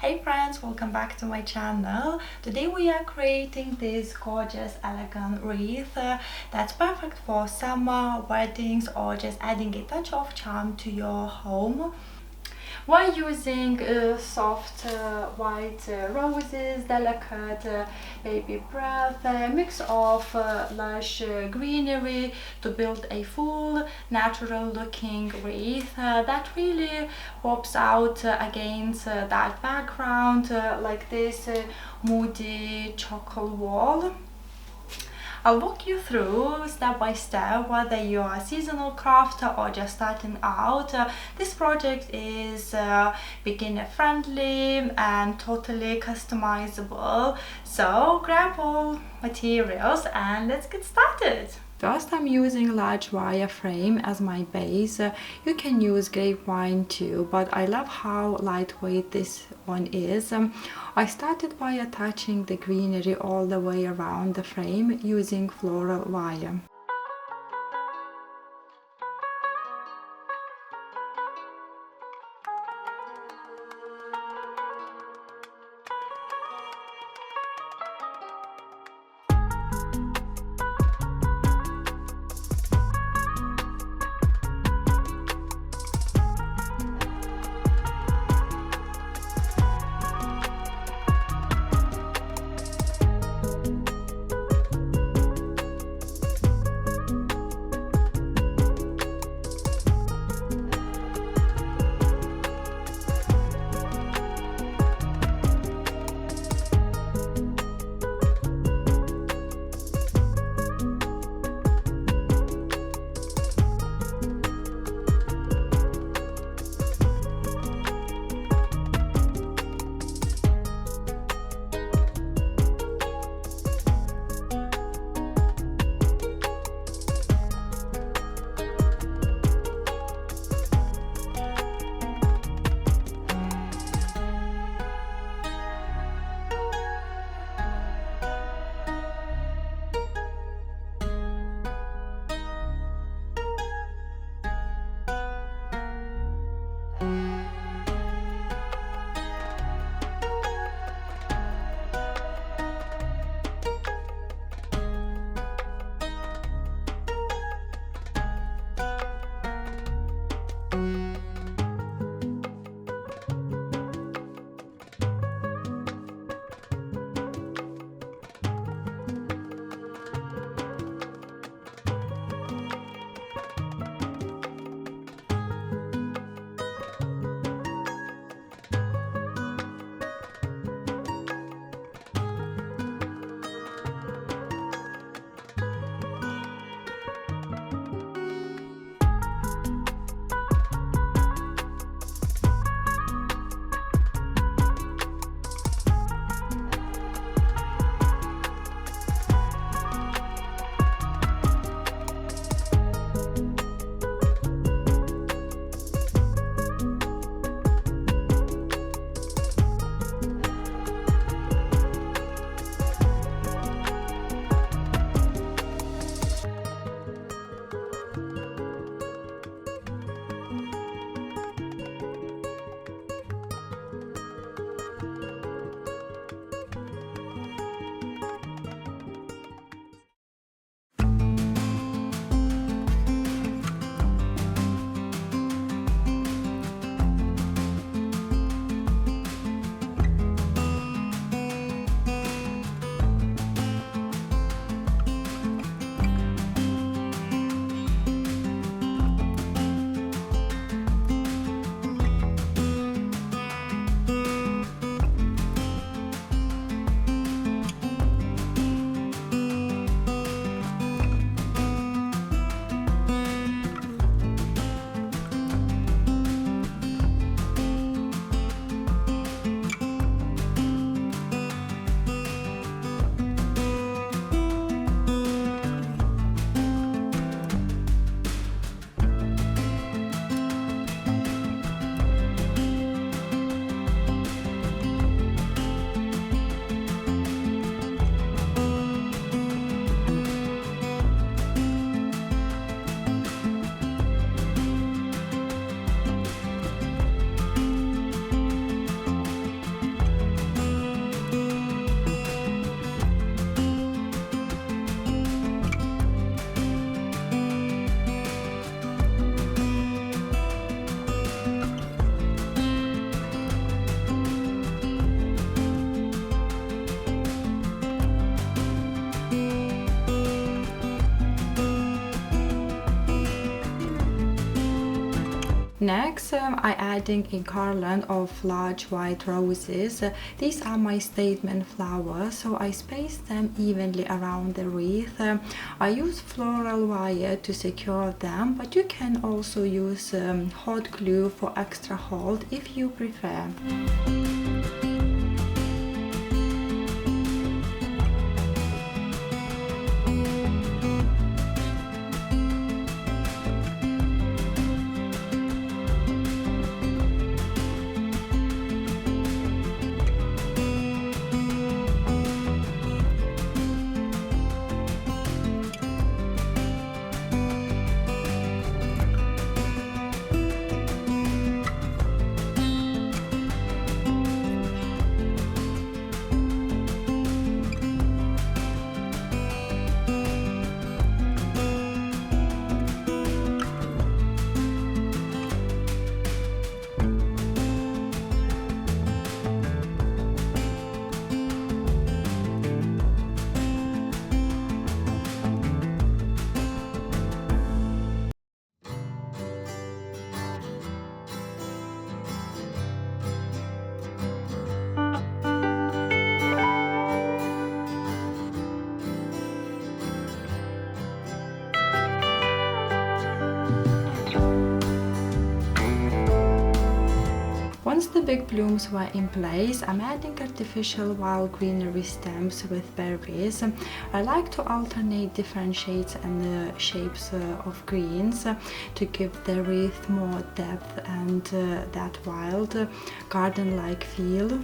Hey friends, welcome back to my channel. Today we are creating this gorgeous elegant wreath that's perfect for summer, weddings, or just adding a touch of charm to your home. We're using soft white roses, delicate baby breath, a mix of lush greenery to build a full natural looking wreath that really pops out against that background like this moody chocolate wall. I'll walk you through step by step whether you're a seasonal crafter or just starting out. This project is beginner friendly and totally customizable. So grab all materials and let's get started. First, I'm using large wire frame as my base. You can use grapevine too, but I love how lightweight this one is. I started by attaching the greenery all the way around the frame using floral wire. Next, I'm adding a garland of large white roses. These are my statement flowers, so I space them evenly around the wreath. I use floral wire to secure them, but you can also use hot glue for extra hold if you prefer. Once the big blooms were in place, I'm adding artificial wild greenery stems with berries. I like to alternate different shades and shapes of greens to give the wreath more depth and that wild garden-like feel.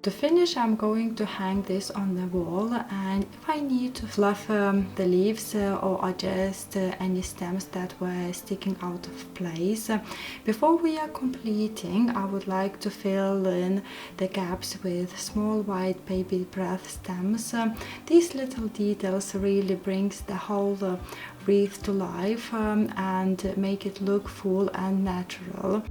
To finish, I'm going to hang this on the wall, and if I need to fluff the leaves or adjust any stems that were sticking out of place, before we are completing, I would like to fill in the gaps with small white baby breath stems. These little details really brings the whole wreath to life and make it look full and natural.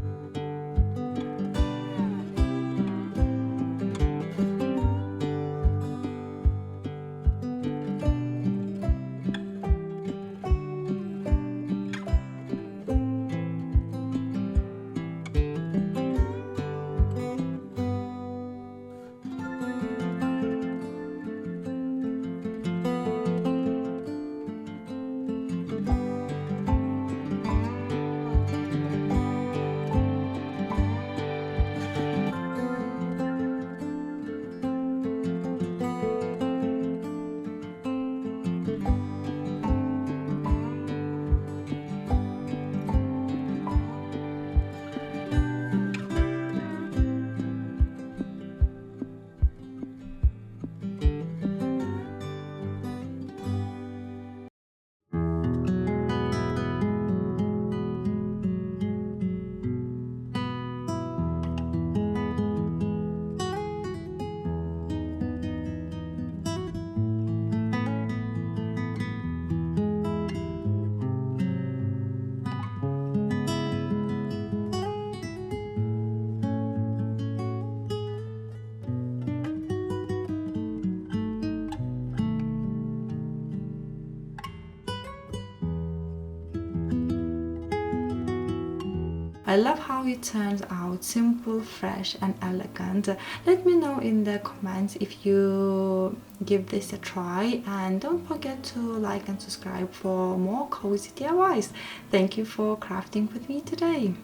I love how it turns out, simple, fresh and elegant. Let me know in the comments if you give this a try, and don't forget to like and subscribe for more cozy DIYs. Thank you for crafting with me today.